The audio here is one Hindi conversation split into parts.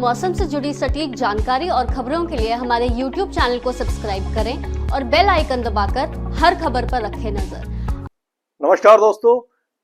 मौसम से जुड़ी सटीक जानकारी और खबरों के लिए हमारे YouTube चैनल को सब्सक्राइब करें और बेल आइकन दबाकर हर खबर पर रखें नजर। नमस्कार दोस्तों,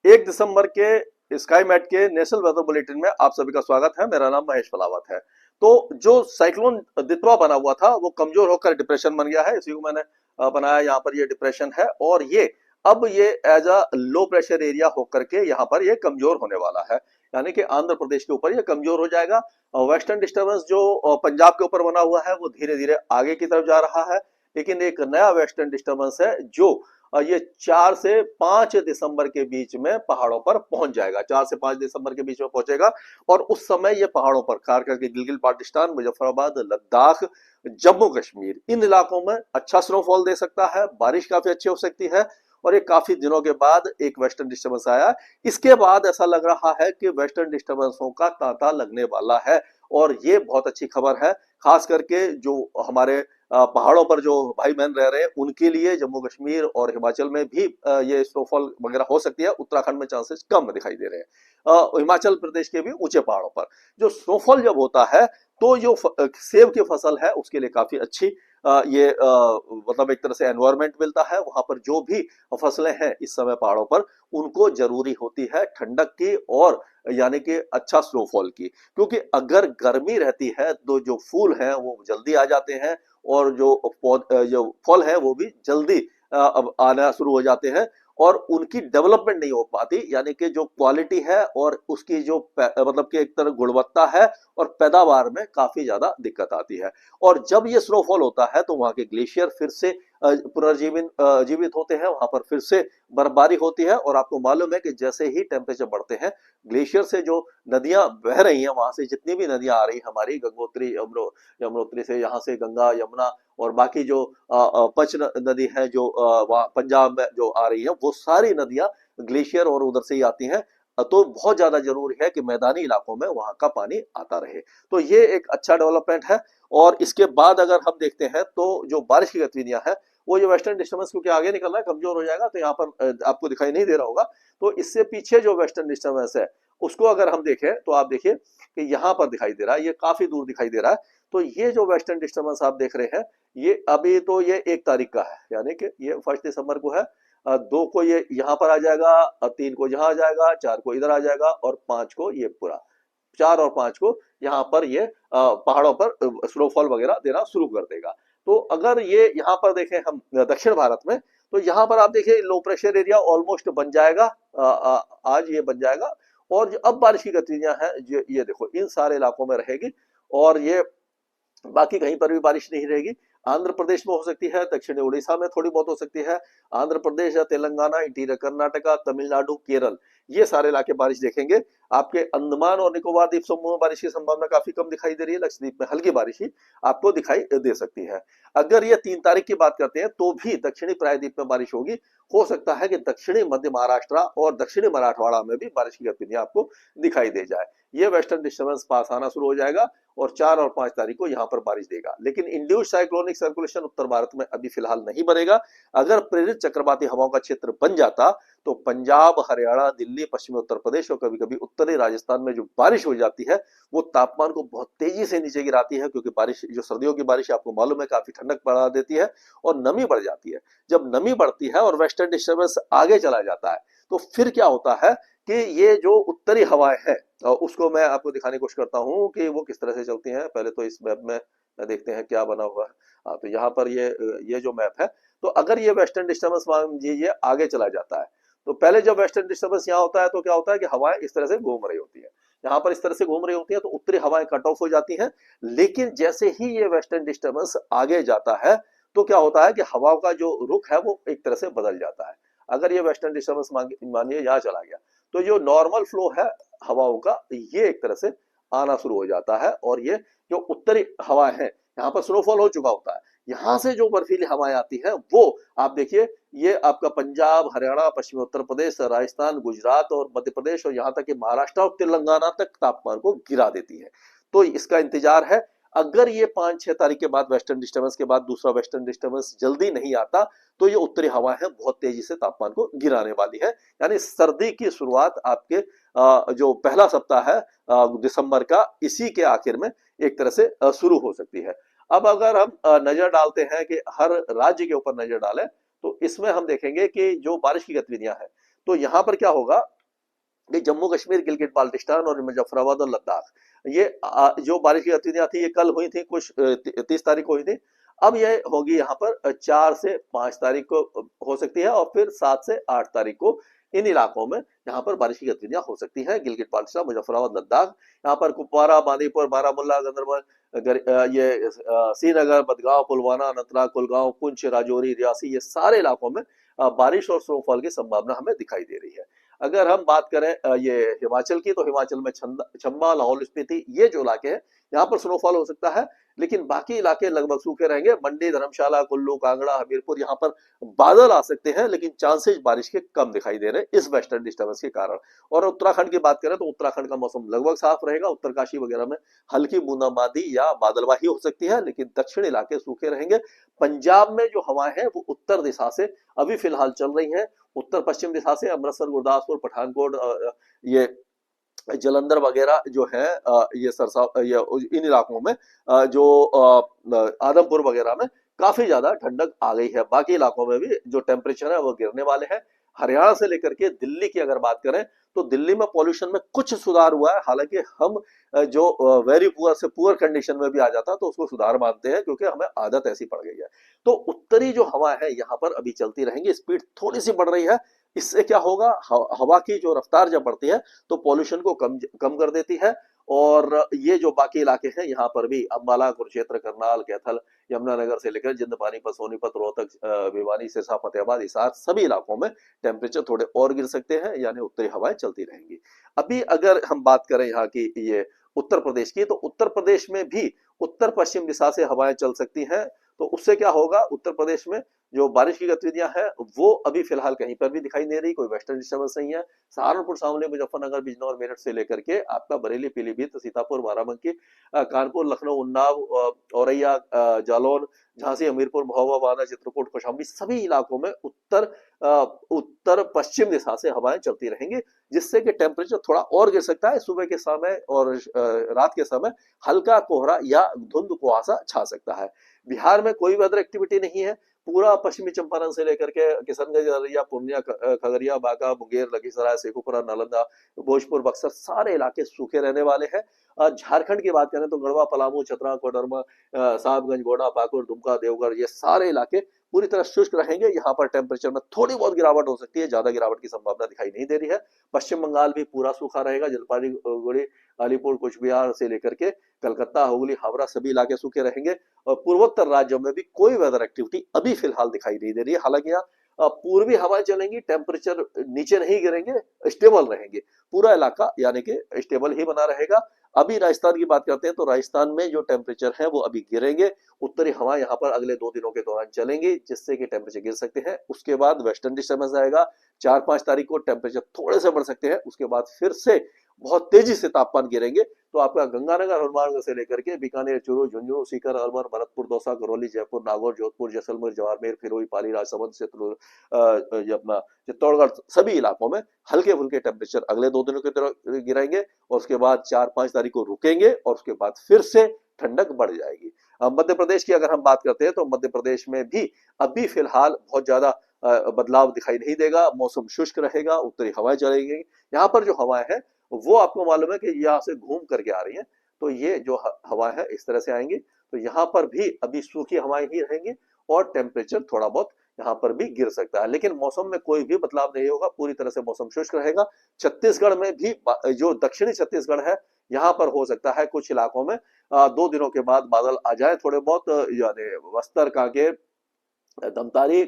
1 दिसंबर के स्काई मैट के नेशनल वेदर बुलेटिन में आप सभी का स्वागत है। मेरा नाम महेश पलावत है। तो जो साइक्लोन दितवा बना हुआ था वो कमजोर होकर डिप्रेशन बन गया है। इसी को मैंने बनाया। यहाँ पर ये डिप्रेशन है और ये अब ये as a low pressure area होकर के यहाँ पर ये कमजोर होने वाला है, यानी कि आंध्र प्रदेश के ऊपर ये कमजोर हो जाएगा। वेस्टर्न डिस्टर्बेंस जो पंजाब के ऊपर बना हुआ है वो धीरे धीरे आगे की तरफ जा रहा है, लेकिन एक नया वेस्टर्न डिस्टर्बेंस है जो ये 4 से 5 दिसंबर के बीच में पहाड़ों पर पहुंच जाएगा। 4 से 5 दिसंबर के बीच में पहुंचेगा और उस समय ये पहाड़ों पर खास करके गिलगित बाल्टिस्तान, मुजफ्फराबाद, लद्दाख, जम्मू कश्मीर इन इलाकों में अच्छा स्नोफॉल दे सकता है। बारिश काफी अच्छी हो सकती है और ये काफी दिनों के बाद एक वेस्टर्न डिस्टर्बेंस आया। इसके बाद ऐसा लग रहा है कि वेस्टर्न डिस्टर्बेंसों का तांता लगने वाला है और ये बहुत अच्छी खबर है, खास करके जो हमारे पहाड़ों पर जो भाई बहन रह रहे हैं उनके लिए। जम्मू कश्मीर और हिमाचल में भी ये स्नोफॉल वगैरह हो सकती है। उत्तराखंड में चांसेस कम दिखाई दे रहे हैं। हिमाचल प्रदेश के भी ऊंचे पहाड़ों पर जो स्नोफॉल जब होता है तो जो सेब की फसल है उसके लिए काफी अच्छी ये मतलब एक तरह से एनवायरनमेंट मिलता है। वहां पर जो भी फसलें हैं इस समय पहाड़ों पर उनको जरूरी होती है ठंडक की और यानी कि अच्छा स्नोफॉल की, क्योंकि अगर गर्मी रहती है तो जो फूल हैं वो जल्दी आ जाते हैं और जो फल है वो भी जल्दी अब आना शुरू हो जाते हैं और उनकी डेवलपमेंट नहीं हो पाती, यानी कि जो क्वालिटी है और उसकी जो मतलब कि एक तरह गुणवत्ता है और पैदावार में काफी ज्यादा दिक्कत आती है। और जब ये स्नोफॉल होता है तो वहां के ग्लेशियर फिर से जीवित होते हैं, वहां पर फिर से बर्फबारी होती है। और आपको मालूम है कि जैसे ही टेम्परेचर बढ़ते हैं ग्लेशियर से जो नदियां बह रही हैं, वहां से जितनी भी नदियां आ रही हैं हमारी गंगोत्री, यमुनोत्री से यहाँ से गंगा, यमुना और बाकी जो पंच नदी है जो वहाँ पंजाब में जो आ रही है, वो सारी नदियां ग्लेशियर और उधर से ही आती हैं। तो बहुत ज्यादा जरूरी है कि मैदानी इलाकों में वहां का पानी आता रहे। तो ये एक अच्छा डेवलपमेंट है। और इसके बाद अगर हम देखते हैं तो जो बारिश की गतिविधियां हैं वो जो वेस्टर्न डिस्टर्बेंस क्योंकि आगे निकल रहा है कमजोर हो जाएगा, तो यहाँ पर आपको दिखाई नहीं दे रहा होगा। तो इससे पीछे जो वेस्टर्न डिस्टर्बेंस है उसको अगर हम देखें तो आप देखिए कि यहाँ पर दिखाई दे रहा है, ये काफी दूर दिखाई दे रहा है। तो ये जो वेस्टर्न डिस्टर्बेंस आप देख रहे हैं ये अभी तो ये 1 तारीख का है, यानी कि ये 1 दिसंबर को है। 2 को ये यहाँ पर आ जाएगा, 3 को यहाँ आ जाएगा, 4 को इधर आ जाएगा और 5 को ये पूरा 4 और 5 को यहाँ पर ये पहाड़ों पर स्नोफॉल वगैरह देना शुरू कर देगा। तो अगर ये यहाँ पर देखें हम दक्षिण भारत में, तो यहाँ पर आप देखिए लो प्रेशर एरिया ऑलमोस्ट बन जाएगा। आज ये बन जाएगा और जो अब बारिश की गतिविधियां हैं ये देखो इन सारे इलाकों में रहेगी और ये बाकी कहीं पर भी बारिश नहीं रहेगी। आंध्र प्रदेश में हो सकती है, दक्षिणी उड़ीसा में थोड़ी बहुत हो सकती है। आंध्र प्रदेश या तेलंगाना, इंटीरियर कर्नाटका, तमिलनाडु, केरल ये सारे इलाके बारिश देखेंगे। आपके अंडमान और निकोबार द्वीप समूह में बारिश की संभावना काफी कम दिखाई दे रही है। लक्षद्वीप में हल्की बारिश ही आपको दिखाई दे सकती है। अगर ये 3 तारीख की बात करते हैं तो भी दक्षिणी प्रायद्वीप में बारिश होगी। हो सकता है कि दक्षिणी मध्य महाराष्ट्र और दक्षिणी मराठवाड़ा में भी बारिश की गतिविधियां आपको दिखाई दे जाए। ये वेस्टर्न डिस्टर्बेंस पास आना शुरू हो जाएगा और 4 और 5 तारीख को यहाँ पर बारिश देगा। लेकिन इंड्यूस्ड साइक्लोनिक सर्कुलेशन उत्तर भारत में अभी फिलहाल नहीं बनेगा। अगर प्रेरित चक्रवाती हवाओं का क्षेत्र बन जाता तो पंजाब, हरियाणा, दिल्ली, पश्चिमी उत्तर प्रदेश और कभी कभी उत्तरी राजस्थान में जो बारिश हो जाती है वो तापमान को बहुत तेजी से नीचे गिराती है, क्योंकि बारिश जो सर्दियों की बारिश आपको मालूम है काफी ठंडक बढ़ा देती है और नमी बढ़ जाती है। जब नमी बढ़ती है और वेस्टर्न डिस्टर्बेंस आगे चला जाता है तो फिर क्या होता है कि ये जो उत्तरी हवाएं हैं उसको मैं आपको दिखाने की कोशिश करता हूं कि वो किस तरह से चलती हैं। पहले तो इस मैप में देखते हैं क्या बना हुआ है। तो यहाँ पर ये जो मैप है, तो अगर ये वेस्टर्न डिस्टर्बेंस मान लीजिए आगे चला जाता है तो पहले जब वेस्टर्न डिस्टर्बेंस यहाँ होता है तो क्या होता है कि हवाएं इस तरह से घूम रही होती है, यहाँ पर इस तरह से घूम रही होती है तो उत्तरी हवाएं कट ऑफ हो जाती हैं। लेकिन जैसे ही ये वेस्टर्न डिस्टर्बेंस आगे जाता है तो क्या होता है कि हवाओं का जो रुख है वो एक तरह से बदल जाता है। अगर ये वेस्टर्न डिस्टर्बेंस मानिए यहाँ चला गया तो जो नॉर्मल फ्लो है हवाओं का ये एक तरह से आना शुरू हो जाता है और ये जो उत्तरी हवाएं हैं यहाँ पर स्नोफॉल हो चुका होता है, यहाँ से जो बर्फीली हवाएं आती है वो आप देखिए ये आपका पंजाब, हरियाणा, पश्चिमी उत्तर प्रदेश, राजस्थान, गुजरात और मध्य प्रदेश और यहाँ तक कि महाराष्ट्र और तेलंगाना तक तापमान को गिरा देती है। तो इसका इंतजार है। अगर ये 5-6 तारीख के बाद वेस्टर्न डिस्टर्बेंस के बाद दूसरा वेस्टर्न डिस्टर्बेंस जल्दी नहीं आता तो ये उत्तरी हवा है बहुत तेजी से तापमान को गिराने वाली है। यानी सर्दी की शुरुआत आपके जो पहला सप्ताह है दिसंबर का, इसी के आखिर में एक तरह से शुरू हो सकती है। अब अगर हम नजर डालते हैं कि हर राज्य के ऊपर नजर डालें तो इसमें हम देखेंगे कि जो बारिश की गतिविधियां हैं, तो यहाँ पर क्या होगा कि जम्मू कश्मीर, गिलगित बाल्टिस्तान और मुजफ्फराबाद और लद्दाख, ये जो बारिश की गतिविधियां थी ये कल हुई थी, कुछ 30 तारीख को हुई थी। अब ये होगी यहाँ पर 4 से 5 तारीख को हो सकती है, और फिर 7 से 8 तारीख को इन इलाकों में यहाँ पर बारिश की गतिविधियां हो सकती हैं। गिलगित बाल्टिस्तान, मुजफ्फराबाद, लद्दाख, यहाँ पर कुपवारा, बांदीपुर, बारामुल्ला, गंदरबल, ये श्रीनगर, बदगांव, पुलवामा, अनंतनाग, कुलगांव, पुंछ, राजौरी, रियासी, ये सारे इलाकों में बारिश और स्नोफॉल की संभावना हमें दिखाई दे रही है। अगर हम बात करें ये हिमाचल की, तो हिमाचल में चंबा, लाहौल स्पीति, ये जो इलाके हैं यहाँ पर स्नोफॉल हो सकता है, लेकिन बाकी इलाके लगभग सूखे रहेंगे। मंडी, धर्मशाला, कुल्लू, कांगड़ा, हमीरपुर, यहाँ पर बादल आ सकते हैं, लेकिन चांसेस बारिश के कम दिखाई दे रहे हैं इस वेस्टर्न डिस्टर्बेंस के कारण। और उत्तराखंड की बात करें तो उत्तराखंड का मौसम लगभग साफ रहेगा। उत्तरकाशी वगैरह में हल्की बूंदाबांदी या बादलवाही हो सकती है, लेकिन दक्षिण इलाके सूखे रहेंगे। पंजाब में जो हवाएं हैं वो उत्तर दिशा से अभी फिलहाल चल रही हैं, उत्तर पश्चिम दिशा से अमृतसर, गुरदासपुर, पठानकोट, ये जलंधर वगैरह जो है, ये सरसा, ये इन इलाकों में जो आदमपुर वगैरह में काफी ज्यादा ठंडक आ गई है। बाकी इलाकों में भी जो टेम्परेचर है वो गिरने वाले हैं। हरियाणा से लेकर के दिल्ली की अगर बात करें तो दिल्ली में पॉल्यूशन में कुछ सुधार हुआ है, हालांकि हम जो वेरी पुअर से पुअर कंडीशन में भी आ जाता तो उसको सुधार मानते हैं, क्योंकि हमें आदत ऐसी पड़ गई है। तो उत्तरी जो हवा है यहाँ पर अभी चलती रहेंगी, स्पीड थोड़ी सी बढ़ रही है। इससे क्या होगा, हवा की जो रफ्तार जब बढ़ती है तो पॉल्यूशन को कम कर देती है। और ये जो बाकी इलाके हैं यहाँ पर भी अम्बाला, कुरुक्षेत्र, करनाल, कैथल, यमुनानगर से लेकर जिंद, पानीपत, सोनीपत, रोहतक, भिवानी, सिरसा, फतेहाबाद, हिसार, सभी इलाकों में टेम्परेचर थोड़े और गिर सकते हैं, यानी उत्तरी हवाएं चलती रहेंगी। अभी अगर हम बात करें यहाँ की ये उत्तर प्रदेश की, तो उत्तर प्रदेश में भी उत्तर पश्चिम दिशा से हवाएं चल सकती हैं। तो उससे क्या होगा, उत्तर प्रदेश में जो बारिश की गतिविधियां हैं वो अभी फिलहाल कहीं पर भी दिखाई नहीं रही, कोई वेस्टर्न डिस्टर्बेंस नहीं है। सहारनपुर, शामली, मुजफ्फरनगर, बिजनौर, मेरठ से लेकर के आपका बरेली, पीलीभीत, सीतापुर, बाराबंकी, कानपुर, लखनऊ, उन्नाव, औरैया, जालौन, झांसी, हमीरपुर, महोबा, बांदा, चित्रकूट, कौशाम्बी, सभी इलाकों में उत्तर पश्चिम दिशा से हवाएं चलती रहेंगी, जिससे कि टेम्परेचर थोड़ा और गिर सकता है। सुबह के समय और रात के समय हल्का कोहरा या धुंध कुहासा छा सकता है। बिहार में कोई वेदर एक्टिविटी नहीं है। पूरा पश्चिमी चंपारण से लेकर के किशनगंज, अररिया, पूर्णिया, खगड़िया, बांका, मुंगेर, लखीसराय, शेखुपुरा, नालंदा, भोजपुर, बक्सर, सारे इलाके सूखे रहने वाले हैं। झारखंड की बात करें तो गढ़वा, पलामू, चतरा, कोडरमा, साहबगंज, गोंडा, पाकुड़, दुमका, देवघर, ये सारे इलाके पूरी तरह शुष्क रहेंगे। यहाँ पर टेम्परेचर में थोड़ी बहुत गिरावट हो सकती है, ज्यादा गिरावट की संभावना दिखाई नहीं दे रही है। पश्चिम बंगाल भी पूरा सूखा रहेगा। जलपाईगुड़ी, अलीपुर, कुछ बिहार से लेकर के कलकत्ता, हुगली, हावड़ा, सभी इलाके सूखे रहेंगे। और पूर्वोत्तर राज्यों में भी कोई वेदर एक्टिविटी अभी फिलहाल दिखाई नहीं दे रही है। हालांकि यहाँ पूर्वी हवाएं चलेंगी, टेम्परेचर नीचे नहीं गिरेंगे, स्टेबल रहेंगे। पूरा इलाका यानी कि स्टेबल ही बना रहेगा। अभी राजस्थान की बात करते हैं तो राजस्थान में जो टेम्परेचर है वो अभी गिरेंगे। उत्तरी हवाएं यहाँ पर अगले 2 दिनों के दौरान चलेंगी, जिससे कि टेम्परेचर गिर सकते हैं। उसके बाद वेस्टर्न डिस्टर्बेंस आएगा। 4-5 तारीख को टेम्परेचर थोड़े से बढ़ सकते हैं। उसके बाद फिर से बहुत तेजी से तापमान गिरेंगे। तो आपका गंगानगर, हनुमानगढ़ से लेकर के बीकानेर, चूरू, झुंझुनू, सीकर, अलवर, भरतपुर, दौसा, करौली, जयपुर, नागौर, जोधपुर, जैसलमेर, जवारमेर, फिरोई, पाली, राजसमंद, चित्तौड़गढ़, सभी इलाकों में हल्के फुल्के टेम्परेचर अगले 2 दिनों की तरह गिरेंगे। और उसके बाद 4-5 तारीख को रुकेंगे और उसके बाद फिर से ठंडक बढ़ जाएगी। मध्य प्रदेश की अगर हम बात करते हैं तो मध्य प्रदेश में भी अभी फिलहाल बहुत ज्यादा बदलाव दिखाई नहीं देगा। मौसम शुष्क रहेगा, उत्तरी हवाएं चलेंगी। यहाँ पर जो हवाएं हैं वो आपको मालूम है कि यहाँ से घूम करके आ रही हैं, तो ये जो हवा है इस तरह से आएंगी। तो यहाँ पर भी अभी सूखी हवाएं ही रहेंगी और टेम्परेचर थोड़ा बहुत यहाँ पर भी गिर सकता है, लेकिन मौसम में कोई भी बदलाव नहीं होगा। पूरी तरह से मौसम शुष्क रहेगा। छत्तीसगढ़ में भी जो दक्षिणी छत्तीसगढ़ है यहाँ पर हो सकता है कुछ इलाकों में 2 दिनों के बाद बादल आ जाए थोड़े बहुत, यानी बस्तर, कांकेर, धमतारी,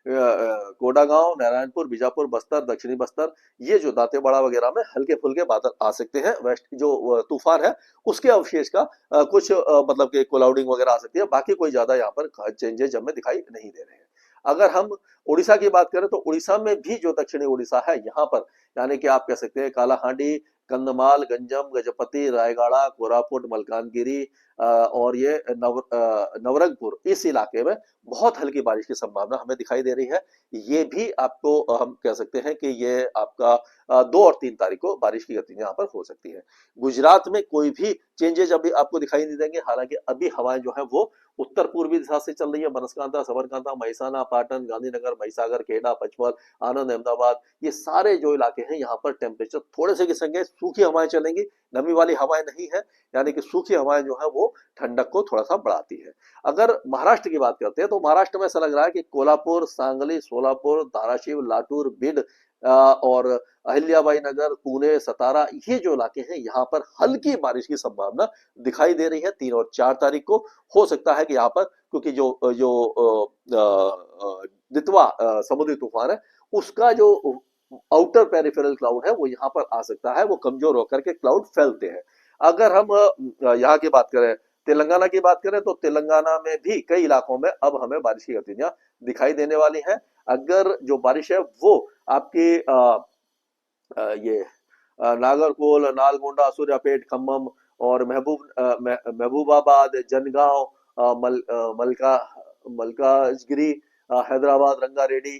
कोडागांव, नारायणपुर, बीजापुर, बस्तर, दक्षिणी बस्तर, ये जो दांतेवाड़ा वगैरह में हल्के फुल्के बादल आ सकते हैं। वेस्ट जो तूफान है उसके अवशेष का कुछ मतलब कि क्लाउडिंग वगैरह आ सकती है। बाकी कोई ज्यादा यहाँ पर चेंजेस हमें दिखाई नहीं दे रहे हैं। अगर हम उड़ीसा की बात करें तो उड़ीसा में भी जो दक्षिणी उड़ीसा है यहाँ पर, यानी कि आप कह सकते हैं कालाहांडी, कंधमाल, गंजम, गजपति, रायगढ़, कोरापुट, मलकानगिरी और ये नवरंगपुर, इस इलाके में बहुत हल्की बारिश की संभावना हमें दिखाई दे रही है। ये भी आपको हम कह सकते हैं कि ये आपका 2 और 3 तारीख को बारिश की गतिविधियां यहाँ पर हो सकती है। गुजरात में कोई भी चेंजेस अभी आपको दिखाई नहीं देंगे, हालांकि अभी हवाएं जो है वो उत्तर पूर्वी दिशा से चल रही है। बनासकांठा, साबरकांठा, महिसाना, पाटन, गांधीनगर, महिसागर, खेड़ा, पचमढ़, आनंद, अहमदाबाद, ये सारे जो इलाके हैं यहाँ पर टेम्परेचर थोड़े से गिरेंगे, सूखी हवाएं चलेंगी, नमी वाली हवाएं नहीं है, यानी कि सूखी हवाएं जो है वो ठंडक को थोड़ा सा बढ़ाती है। अगर महाराष्ट्र की बात करते हैं तो महाराष्ट्र में ऐसा लग रहा है कि कोल्हापुर, सांगली, सोलापुर, धाराशिव, लातूर, बीड और अहिल्याबाई नगर, पुणे, सतारा, ये जो इलाके हैं यहाँ पर हल्की बारिश की संभावना दिखाई दे रही है 3 और 4 तारीख को। हो सकता है कि यहाँ पर, क्योंकि जो जो दितवा समुद्री तूफान है, उसका जो आउटर पेरिफेरल क्लाउड है वो यहाँ पर आ सकता है, वो कमजोर होकर के क्लाउड फैलते हैं। अगर हम यहाँ की बात करें, तेलंगाना की बात करें, तो तेलंगाना में भी कई इलाकों में अब हमें बारिश की गतिविधियां दिखाई देने वाली हैं। अगर जो बारिश है वो आपकी ये नागरकोल, नालगोंडा, सूर्यापेट, खम्मम और महबूबाबाद, जनगांव, मलकाजगिरी, हैदराबाद, रंगारेड्डी,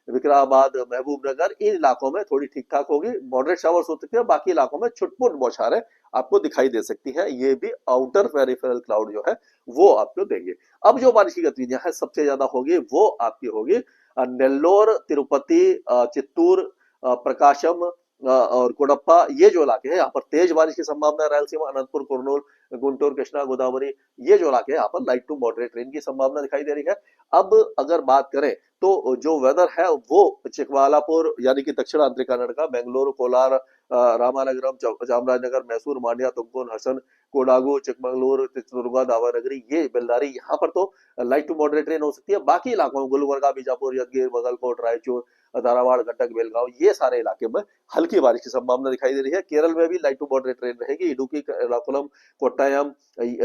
विकाराबाद, महबूबनगर, इन इलाकों में थोड़ी ठीक ठाक होगी, मॉडरेट शावर्स हो सकते हैं। बाकी इलाकों में छुटपुट बौछारें आपको दिखाई दे सकती है। ये भी आउटर पेरिफेरल क्लाउड जो है वो आपको देंगे। अब जो बारिश की गतिविधियां है सबसे ज्यादा होगी वो आपकी होगी नेल्लोर, तिरुपति, चित्तूर, प्रकाशम और कोडप्पा, ये जो इलाके हैं यहाँ पर तेज बारिश की संभावना है। रायलसीमा, अनंतपुर, कुर्नूल, गुंटूर, कृष्णा, गोदावरी, ये जो इलाके हैं यहाँ पर लाइट टू मॉडरेट रेन की संभावना दिखाई दे रही है। अब अगर बात करें तो जो वेदर है वो चिकवालापुर यानी कि दक्षिण आंतरिक कर्नाटका, बेंगलुरु, कोलार, रामानगरम, चामराजनगर, मैसूर, मांड्या, तुमकुर, हसन, कोडागु, चिकमंगलुरु, चित्रदुर्गा, दावनगरी, ये बेल्लारी, यहाँ पर तो लाइट टू मॉडरेट रेन हो सकती है। बाकी इलाकों में गुलबर्गा, बीजापुर, यदगिर, बगलकोट, रायचूर, धारावाड़, गंडक, बेलगांव, ये सारे इलाके में हल्की बारिश की संभावना दिखाई दे रही है। केरल में भी लाइट टू मॉडरेट रेन रहेगी। इडुक्की, एर्नाकुलम, कोट्टायम,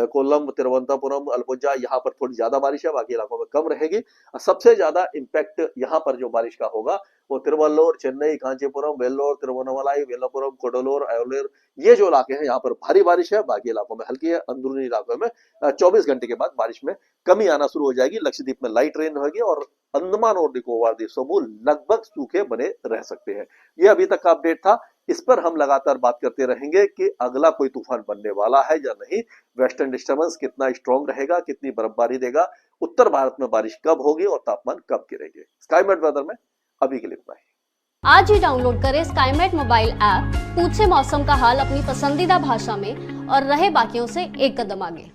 कोल्लम, तिरुवनंतपुरम, अल्पुजा, यहाँ पर थोड़ी ज्यादा बारिश है, बाकी इलाकों में कम रहेगी। सबसे ज्यादा इंपैक्ट यहाँ पर जो बारिश का होगा वो तिरुवल्लोर, चेन्नई, कांचीपुरम, वेल्लोर, तिरुवन्नमलाई, वेल्लोपुरम, कोडलोर, आयोलेर, ये जो इलाके हैं यहाँ पर भारी बारिश है, बाकी इलाकों में हल्की है। अंदरूनी इलाकों में 24 घंटे के बाद बारिश में कमी आना शुरू हो जाएगी। लक्षद्वीप में लाइट रेन होगी और अंडमान और निकोबार द्वीप समूह लगभग सूखे बने रह सकते हैं। ये अभी तक का अपडेट था। इस पर हम लगातार बात करते रहेंगे कि अगला कोई तूफान बनने वाला है या नहीं, वेस्टर्न डिस्टर्बेंस कितना स्ट्रॉन्ग रहेगा, कितनी बर्फबारी देगा, उत्तर भारत में बारिश कब होगी और तापमान कब गिरेंगे। स्काईमेट वेदर में अभी के लिए इतना ही। आज ही डाउनलोड करें स्काईमेट मोबाइल ऐप, पूछे मौसम का हाल अपनी पसंदीदा भाषा में और रहे बाकियों से एक कदम आगे।